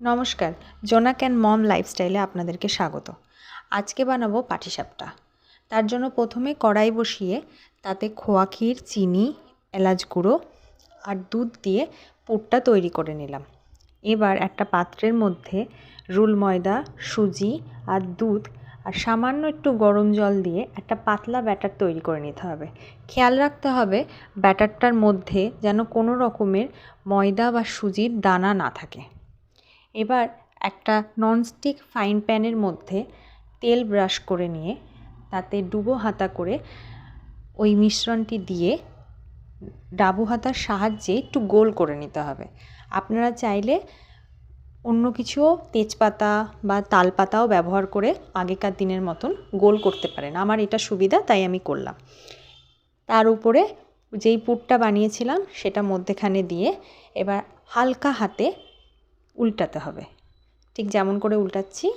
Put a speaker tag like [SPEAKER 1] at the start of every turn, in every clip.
[SPEAKER 1] নমস্কার, জোনাক and mom লাইফস্টাইলে আপনাদেরকে স্বাগত। আজকে বানাবো পাটিসাপটা। তার জন্য প্রথমে কড়াই বসিয়ে তাতে খোয়া ক্ষীর, চিনি, এলাচ গুঁড়ো আর দুধ দিয়ে পুরটা তৈরি করে নিলাম। এবার একটা পাত্রের মধ্যে রুল ময়দা, সুজি আর দুধ আর সামান্য একটু গরম জল দিয়ে একটা পাতলা ব্যাটার তৈরি করে নিতে হবে। খেয়াল রাখতে হবে ব্যাটারটার মধ্যে যেন কোনো রকমের ময়দা বা সুজির দানা না থাকে। এবার একটা ননস্টিক ফাইন প্যানের মধ্যে তেল ব্রাশ করে নিয়ে তাতে ডুবো হাতা করে ওই মিশ্রণটি দিয়ে ডাবু হাতার সাহায্যে একটু গোল করে নিতে হবে। আপনারা চাইলে অন্য কিছুও তেজপাতা বা তালপাতাও ব্যবহার করে আগেকার দিনের মতন গোল করতে পারেন। আমার এটা সুবিধা তাই আমি করলাম। তার উপরে যেই পুরটা বানিয়েছিলাম সেটা মধ্যেখানে দিয়ে এবার হালকা হাতে উল্টাতে হবে। ঠিক যেমন করে উল্টাচ্ছি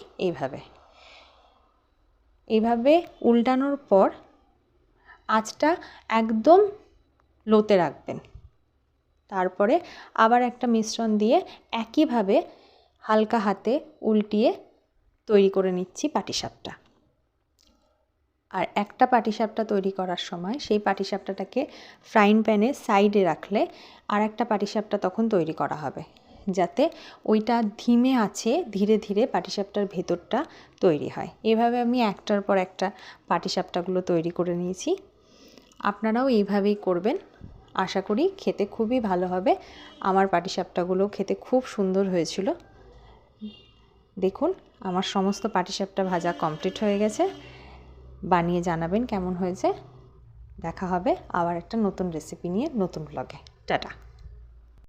[SPEAKER 1] এইভাবে উল্টানোর পর আঁচটা একদম লোতে রাখবেন। তারপরে আবার একটা মিশ্রণ দিয়ে একইভাবে হালকা হাতে উল্টিয়ে তৈরি করে নিচ্ছি পাটিসাপটা। আর একটা পাটিসাপটা তৈরি করার সময় সেই পাটিসাপটাটাকে ফ্রাইং প্যানে সাইডে রাখলে আর একটা পাটিসাপটা তখন তৈরি করা হবে, যাতে ওইটা ধিমে আছে ধীরে ধীরে পাটিসাপটার ভেতরটা তৈরি হয়। এভাবে আমি একটার পর একটা পাটিসাপটাগুলো তৈরি করে নিয়েছি। আপনারাও এইভাবেই করবেন, আশা করি খেতে খুবই ভালো হবে। আমার পাটিসাপটাগুলো খেতে খুব সুন্দর হয়েছিল। দেখুন, আমার সমস্ত পাটিসাপটা ভাজা কমপ্লিট হয়ে গেছে। বানিয়ে জানাবেন কেমন হয়েছে। দেখা হবে আবার একটা নতুন রেসিপি নিয়ে নতুন ব্লগে। টাটা।